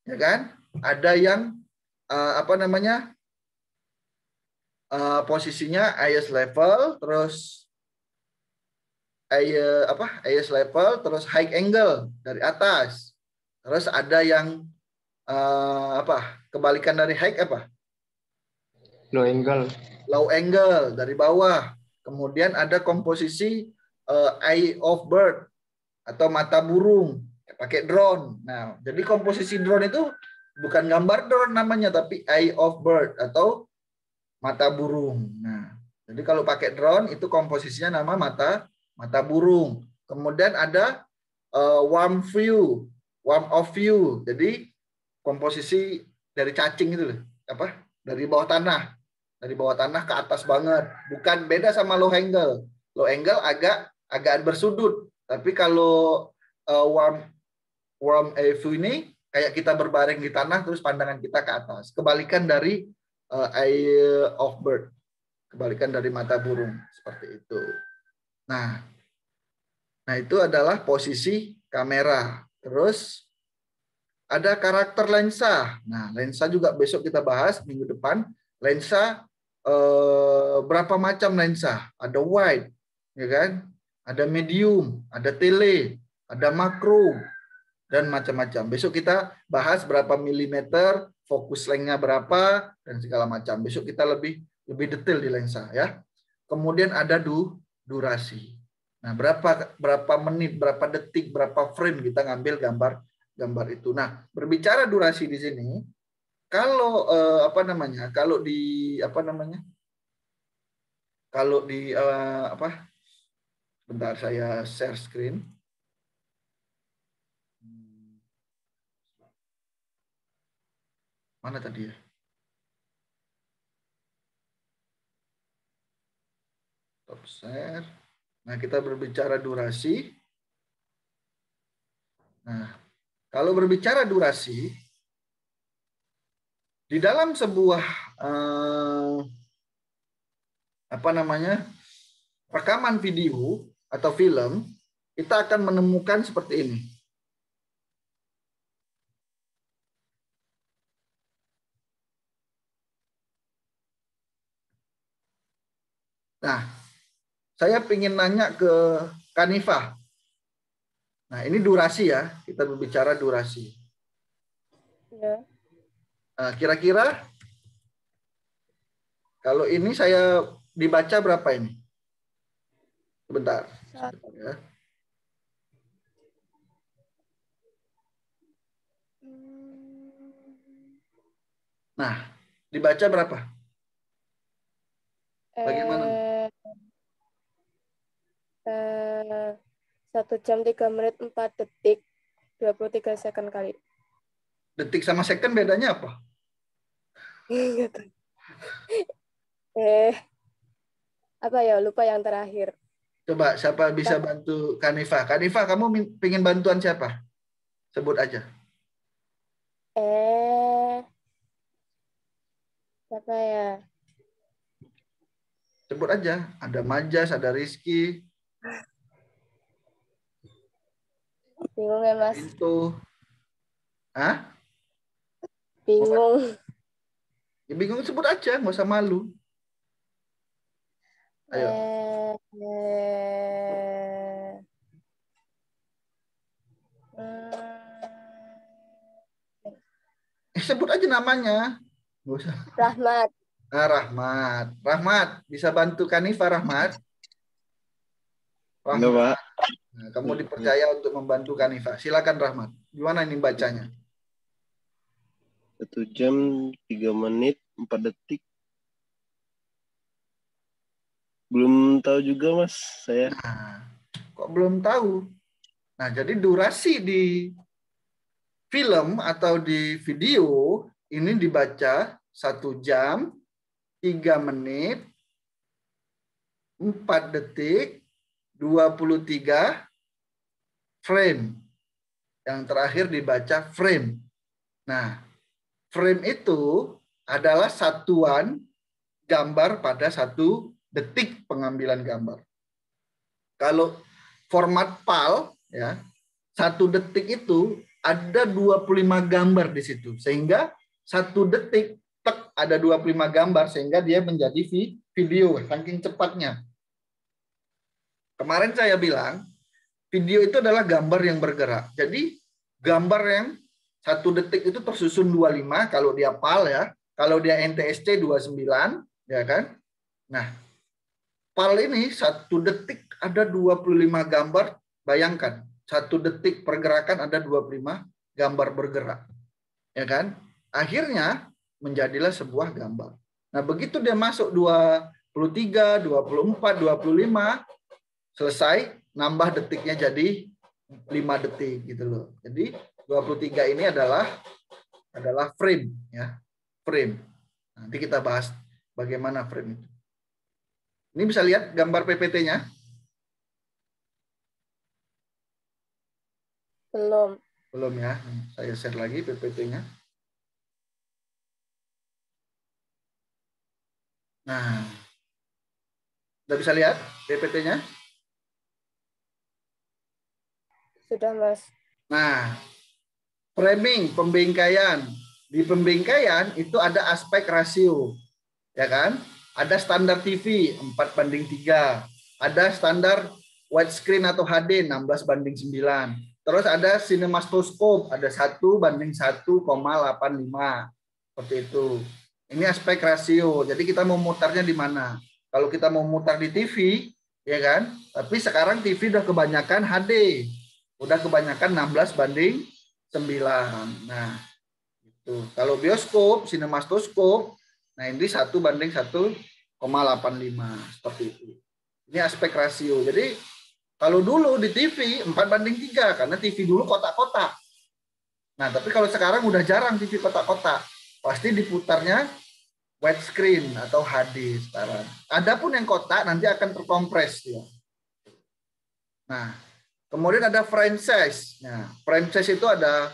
ya kan? Ada yang posisinya eyes level, terus eyes level, terus high angle dari atas. Terus ada yang kebalikan dari high apa? Low angle. Low angle dari bawah. Kemudian ada komposisi eye of bird atau mata burung pakai drone. Nah, jadi komposisi drone itu bukan gambar drone namanya, tapi eye of bird atau mata burung. Nah, jadi kalau pakai drone itu komposisinya nama mata burung. Kemudian ada warm of view. Jadi komposisi dari cacing itu loh. Dari bawah tanah. Dari bawah tanah ke atas banget. Bukan, beda sama low angle. Low angle agak bersudut. Tapi kalau warm view ini kayak kita berbaring di tanah terus pandangan kita ke atas. Kebalikan dari eye of bird. Kebalikan dari mata burung. Seperti itu. Nah itu adalah posisi kamera. Terus Ada karakter lensa. Nah, lensa juga besok kita bahas minggu depan. Lensa berapa macam lensa? Ada wide, ya kan? Ada medium, ada tele, ada makro, dan macam-macam. Besok kita bahas berapa milimeter, fokus lengthnya berapa, dan segala macam. Besok kita lebih detail di lensa, ya. Kemudian ada durasi. Nah, berapa menit, berapa detik, berapa frame kita ngambil gambar itu. Nah, berbicara durasi di sini, kalau kalau di bentar saya share screen. Mana tadi ya? Stop share. Nah, kita berbicara durasi. Nah, kalau berbicara durasi, di dalam sebuah rekaman video atau film, kita akan menemukan seperti ini. Nah, saya ingin nanya ke Kanifah. Nah, ini durasi ya, kita berbicara durasi. Ya. Nah, kira-kira kalau ini saya dibaca berapa ini? Sebentar. Ya. Nah, dibaca berapa? Bagaimana? 1 jam 3 menit 4 detik 23 second kali. Detik sama second bedanya apa? Apa ya, lupa yang terakhir. Coba siapa bisa bantu Kanifah? Kanifah, kamu ingin bantuan siapa? Sebut aja. Siapa ya? Sebut aja. Ada Majas, ada Rizky. Bingung ya, Mas? Itu. Hah? Bingung. Ya, bingung sebut aja, nggak usah malu. Ayo. Sebut aja namanya. Nggak usah. Rahmat. Nah, Rahmat. Rahmat, bisa bantu Kanifah, Rahmat? Rahmat. Pak. Nah, kamu dipercaya untuk membantu Kanifah. Silakan Rahmat. Gimana ini bacanya? 1 jam 3 menit 4 detik. Belum tahu juga, Mas, saya. Nah, kok belum tahu? Nah, jadi durasi di film atau di video ini dibaca 1 jam 3 menit 4 detik 23 frame. Yang terakhir dibaca frame. Nah, frame itu adalah satuan gambar pada 1 detik pengambilan gambar. Kalau format PAL, ya, 1 detik itu ada 25 gambar di situ. Sehingga 1 detik ada 25 gambar sehingga dia menjadi video saking cepatnya. Kemarin saya bilang video itu adalah gambar yang bergerak. Jadi gambar yang 1 detik itu tersusun 25 kalau dia PAL ya. Kalau dia NTSC 29, ya kan? Nah, PAL ini 1 detik ada 25 gambar. Bayangkan, 1 detik pergerakan ada 25 gambar bergerak. Ya kan? Akhirnya menjadilah sebuah gambar. Nah, begitu dia masuk 23, 24, 25, selesai, nambah detiknya jadi 5 detik gitu loh. Jadi 23 ini adalah frame ya. Frame. Nanti kita bahas bagaimana frame itu. Ini bisa lihat gambar PPT-nya? Belum. Belum ya. Saya share lagi PPT-nya. Nah, udah bisa lihat PPT-nya? Sudah, Mas. Nah, Framing, pembingkaian. Di pembingkaian itu ada aspek rasio, ya kan? Ada standar TV 4:3. Ada standar widescreen atau HD 16:9. Terus ada cinemascope, ada 1:1,85. Seperti itu. Ini aspek rasio. Jadi kita mau mutarnya di mana? Kalau kita mau mutar di TV, ya kan? Tapi sekarang TV udah kebanyakan HD. Udah kebanyakan 16:9. Nah, itu. Kalau bioskop, sinematoskop, nah ini 1:1,85 seperti itu. Ini aspek rasio. Jadi kalau dulu di TV 4:3 karena TV dulu kotak-kotak. Nah, tapi kalau sekarang udah jarang TV kotak-kotak. Pasti diputarnya widescreen atau HD sekarang. Adapun yang kotak nanti akan terkompres ya. Nah, kemudian ada franchise. Nah, franchise itu ada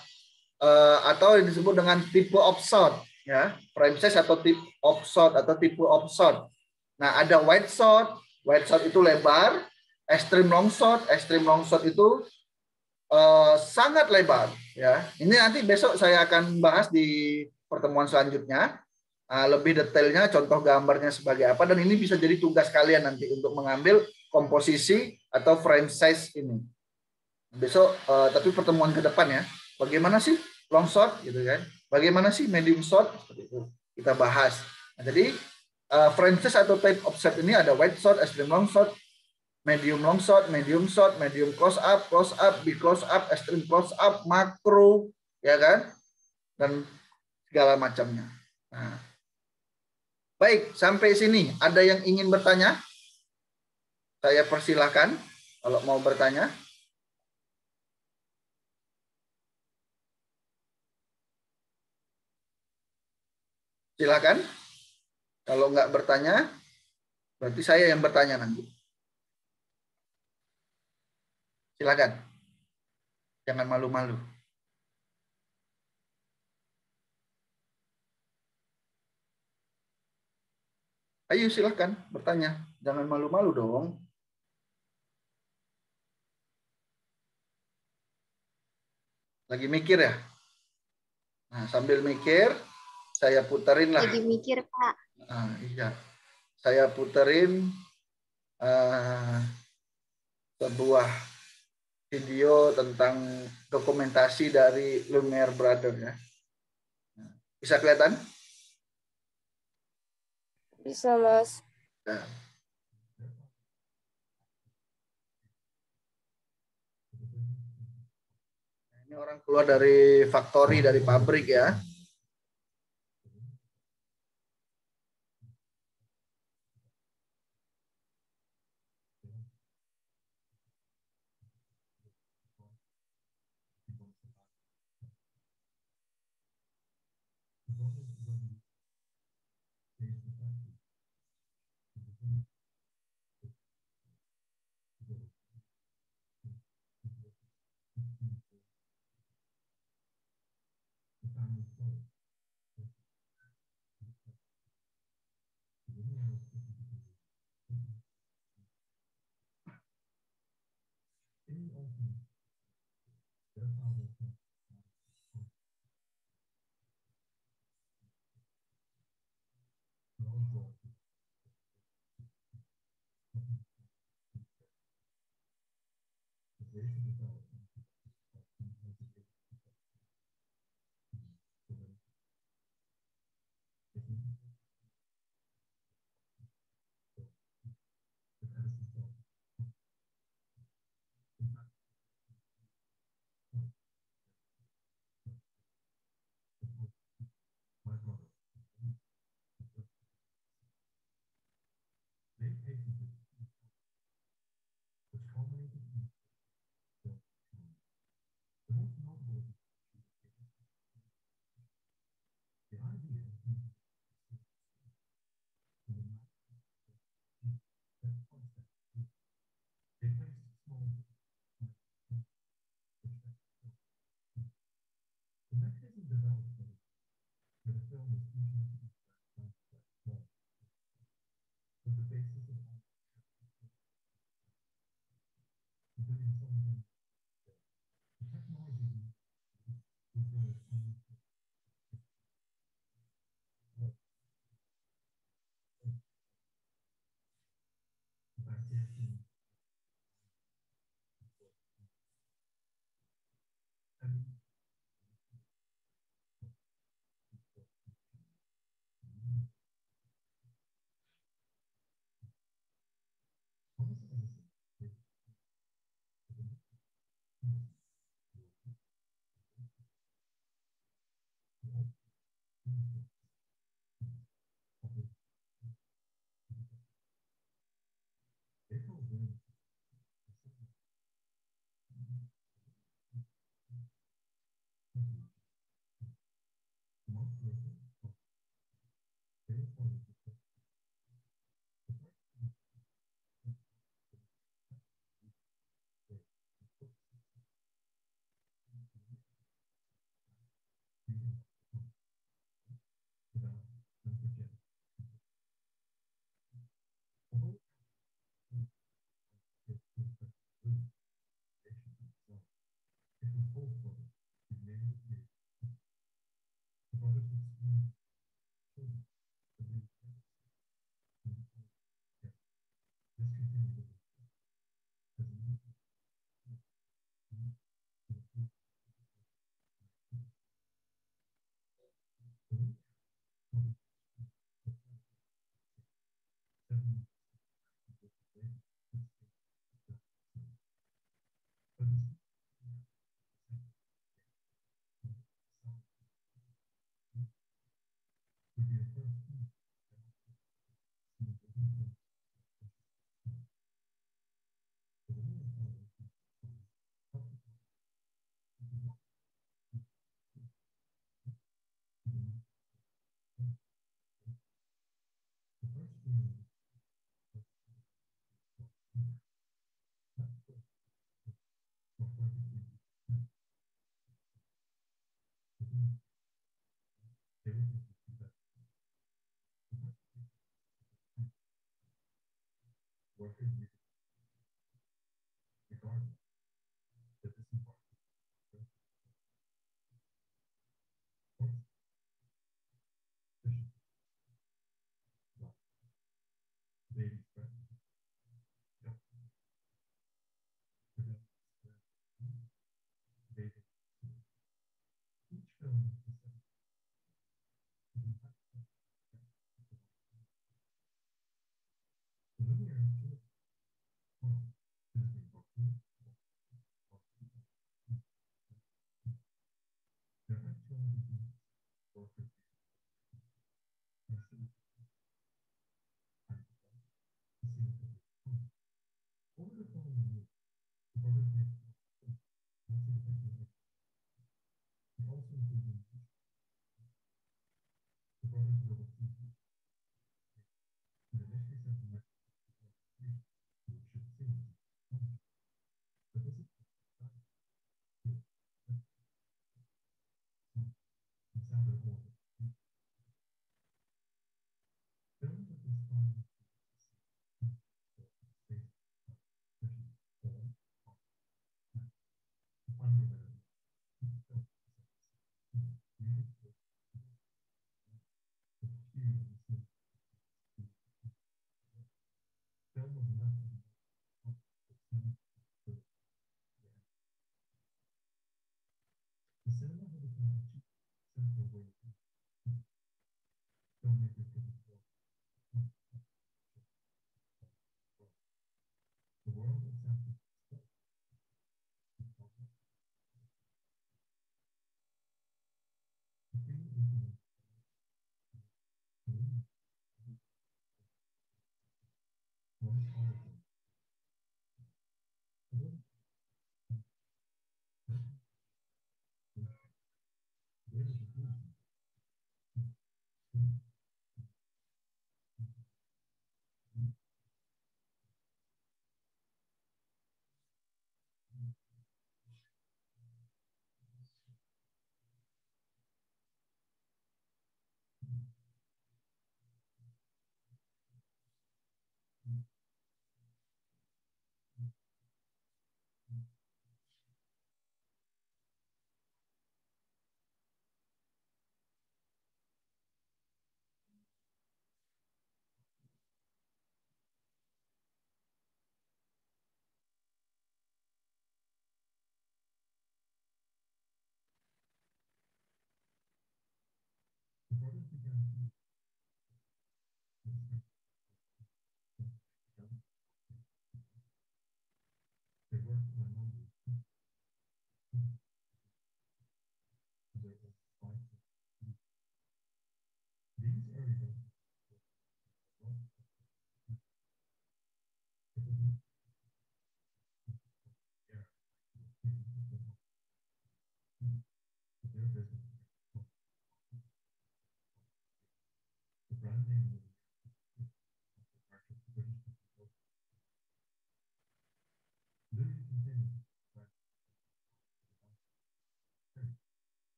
atau yang disebut dengan tipe offshot ya, franchise atau tipe offshot atau tipe offshot. Nah, ada wide shot. Wide shot itu lebar, extreme long shot itu sangat lebar ya. Ini nanti besok saya akan bahas di pertemuan selanjutnya. Lebih detailnya, contoh gambarnya sebagai apa, dan ini bisa jadi tugas kalian nanti untuk mengambil komposisi atau frame size ini. Besok, tapi pertemuan ke depan ya, bagaimana sih long shot gitu kan, bagaimana sih medium shot, seperti itu kita bahas. Nah, jadi frame size atau type of shot ini ada wide shot, extreme long shot, medium long shot, medium close up, big close up, extreme close up, makro, ya kan, dan segala macamnya. Nah, baik, sampai sini ada yang ingin bertanya? Saya persilahkan kalau mau bertanya. Silakan. Kalau nggak bertanya, berarti saya yang bertanya nanti. Silakan. Jangan malu-malu. Ayo silakan bertanya. Jangan malu-malu dong. Lagi mikir ya? Nah, sambil mikir, saya puterin lah. Lagi mikir, Pak. Nah, iya. Saya puterin sebuah video tentang dokumentasi dari Lumiere Brother ya. Bisa kelihatan? Bisa, Mas. Nah. Ini orang keluar dari factory, dari pabrik ya.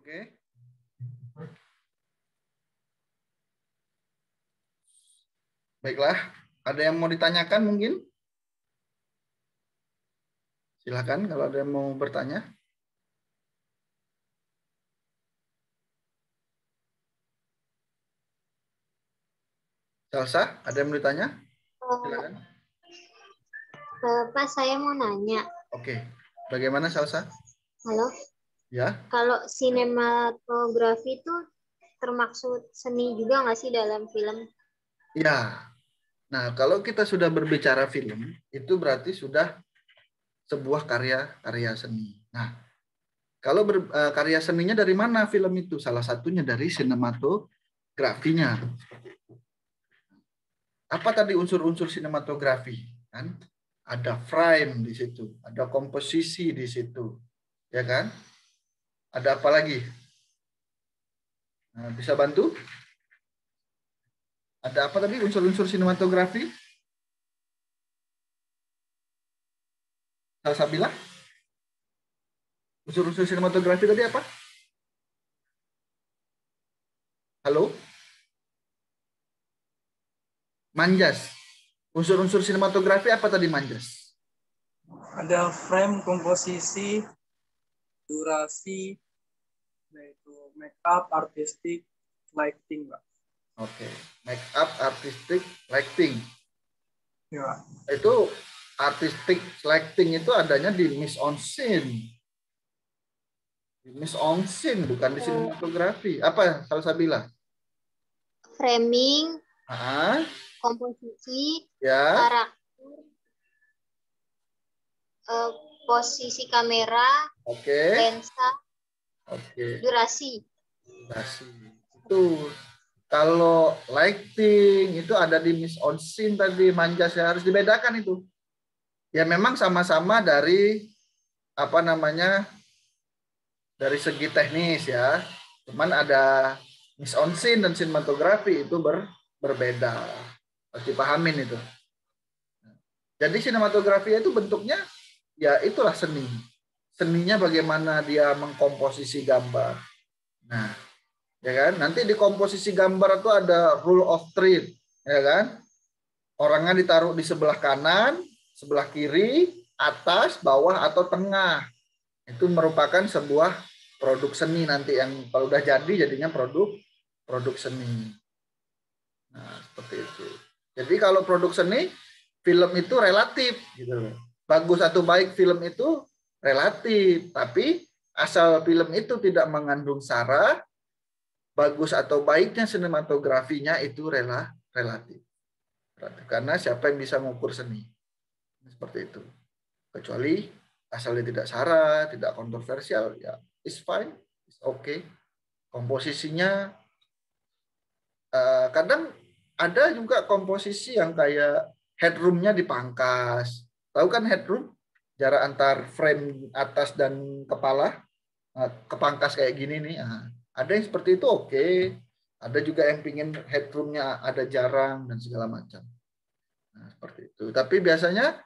Oke. Baiklah, ada yang mau ditanyakan mungkin? Silakan kalau ada yang mau bertanya. Salsa, ada yang mau ditanya? Silakan. Pak, saya mau nanya. Oke, bagaimana Salsa? Halo, Ya, kalau sinematografi itu termaksud seni juga nggak sih dalam film? ya. Nah, kalau kita sudah berbicara film, itu berarti sudah sebuah karya seni. Nah, kalau karya seninya dari mana film itu? Salah satunya dari sinematografinya. Apa tadi unsur-unsur sinematografi? Kan? Ada frame di situ, ada komposisi di situ, ya kan? Ada apa lagi? Nah, bisa bantu? Ada apa tadi unsur-unsur sinematografi? Salsa bilang? Unsur-unsur sinematografi tadi apa? Halo? Manjas. Unsur-unsur sinematografi apa tadi Manjas? Ada frame, komposisi, durasi, yaitu make up, artistic, lighting, Pak. Oke. Make up, artistic, lighting. Ya. Itu artistic lighting itu adanya di mise en scene. Di mise en scene, bukan di sinematografi. Apa Salsa bilang? Framing, Ah, komposisi, ya. karakter, posisi kamera, Oke. lensa, Oke. durasi. Durasi. Itu kalau lighting itu ada di mise en scene tadi Manjas, ya harus dibedakan itu. Ya memang sama-sama dari apa namanya? Dari segi teknis ya. Cuman ada mise en scene dan sinematografi itu berbeda. Harus dipahamin itu. Jadi sinematografi itu bentuknya ya itulah seni. Seninya bagaimana dia mengkomposisi gambar. Nah, ya kan? Nanti di komposisi gambar itu ada rule of third, ya kan? Orangnya ditaruh di sebelah kanan, sebelah kiri, atas, bawah atau tengah. Itu merupakan sebuah produk seni nanti yang kalau udah jadi jadinya produk seni. Nah, seperti itu. Jadi kalau produk seni, film itu relatif gitu loh. Bagus atau baik film itu relatif, tapi asal film itu tidak mengandung sara, bagus atau baiknya sinematografinya itu relatif. Karena siapa yang bisa mengukur seni. Seperti itu. Kecuali asal dia tidak sara, tidak kontroversial, ya it's fine, it's okay. Komposisinya kadang ada juga komposisi yang kayak headroomnya dipangkas. Tahu kan headroom? Jarak antar frame atas dan kepala kepangkas kayak gini nih. Nah, ada yang seperti itu oke. Ada juga yang pingin headroomnya ada jarang dan segala macam. Nah, seperti itu. Tapi biasanya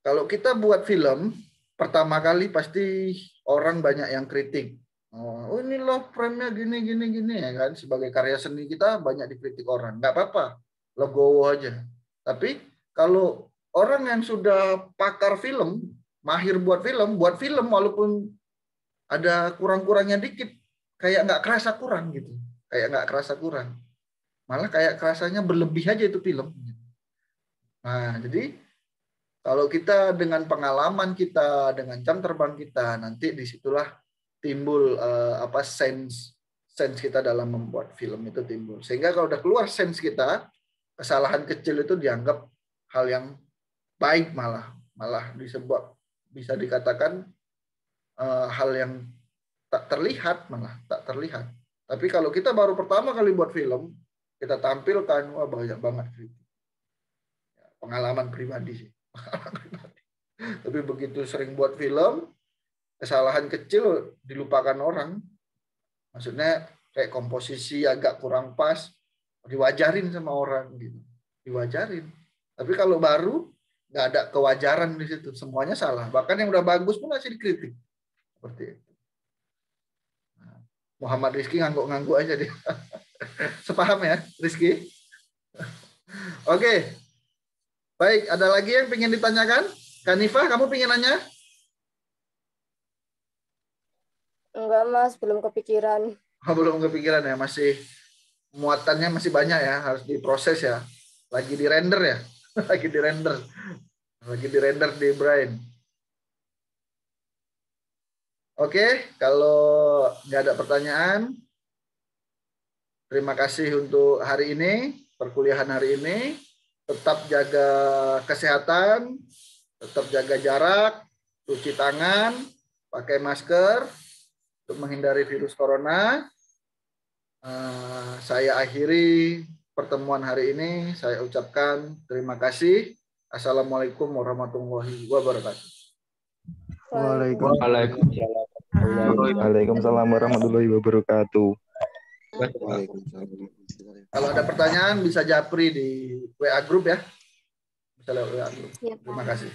kalau kita buat film, pertama kali pasti orang banyak yang kritik. Oh, ini loh frame-nya gini ya kan. Sebagai karya seni kita banyak dikritik orang. Nggak apa-apa, logo aja. Tapi kalau orang yang sudah pakar film, mahir buat film walaupun ada kurang-kurangnya dikit, kayak nggak kerasa kurang gitu. Kayak nggak kerasa kurang. Malah kayak kerasanya berlebih aja itu film. Nah, jadi kalau kita dengan pengalaman kita, dengan jam terbang kita, nanti disitulah timbul sense kita dalam membuat film itu timbul. Sehingga kalau udah keluar sense kita, kesalahan kecil itu dianggap hal yang baik malah disebut bisa dikatakan hal yang tak terlihat. Tapi kalau kita baru pertama kali buat film, kita tampilkan, wah banyak banget kritik. Pengalaman pribadi sih. Tapi begitu sering buat film, kesalahan kecil dilupakan orang. Maksudnya kayak komposisi agak kurang pas, diwajarin sama orang gitu. Diwajarin. Tapi kalau baru, nggak ada kewajaran di situ. Semuanya salah. Bahkan yang udah bagus pun masih dikritik. Seperti itu. Muhammad Rizky ngangguk-ngangguk aja dia. Sepaham ya, Rizky? Oke. Baik, ada lagi yang ingin ditanyakan? Kanifah, kamu ingin nanya? Enggak, Mas, belum kepikiran. Oh, belum kepikiran ya, masih muatannya masih banyak ya, harus diproses ya. Lagi di render ya, lagi di render di brain. Oke, kalau nggak ada pertanyaan, terima kasih untuk hari ini, perkuliahan hari ini. Tetap jaga kesehatan, tetap jaga jarak, cuci tangan, pakai masker untuk menghindari virus corona. Saya akhiri pertemuan hari ini. Saya ucapkan terima kasih. Assalamualaikum warahmatullahi wabarakatuh. Waalaikumsalam warahmatullahi wabarakatuh. Kalau ada pertanyaan bisa japri di WA group ya. Bisa lewat WA group. Terima kasih.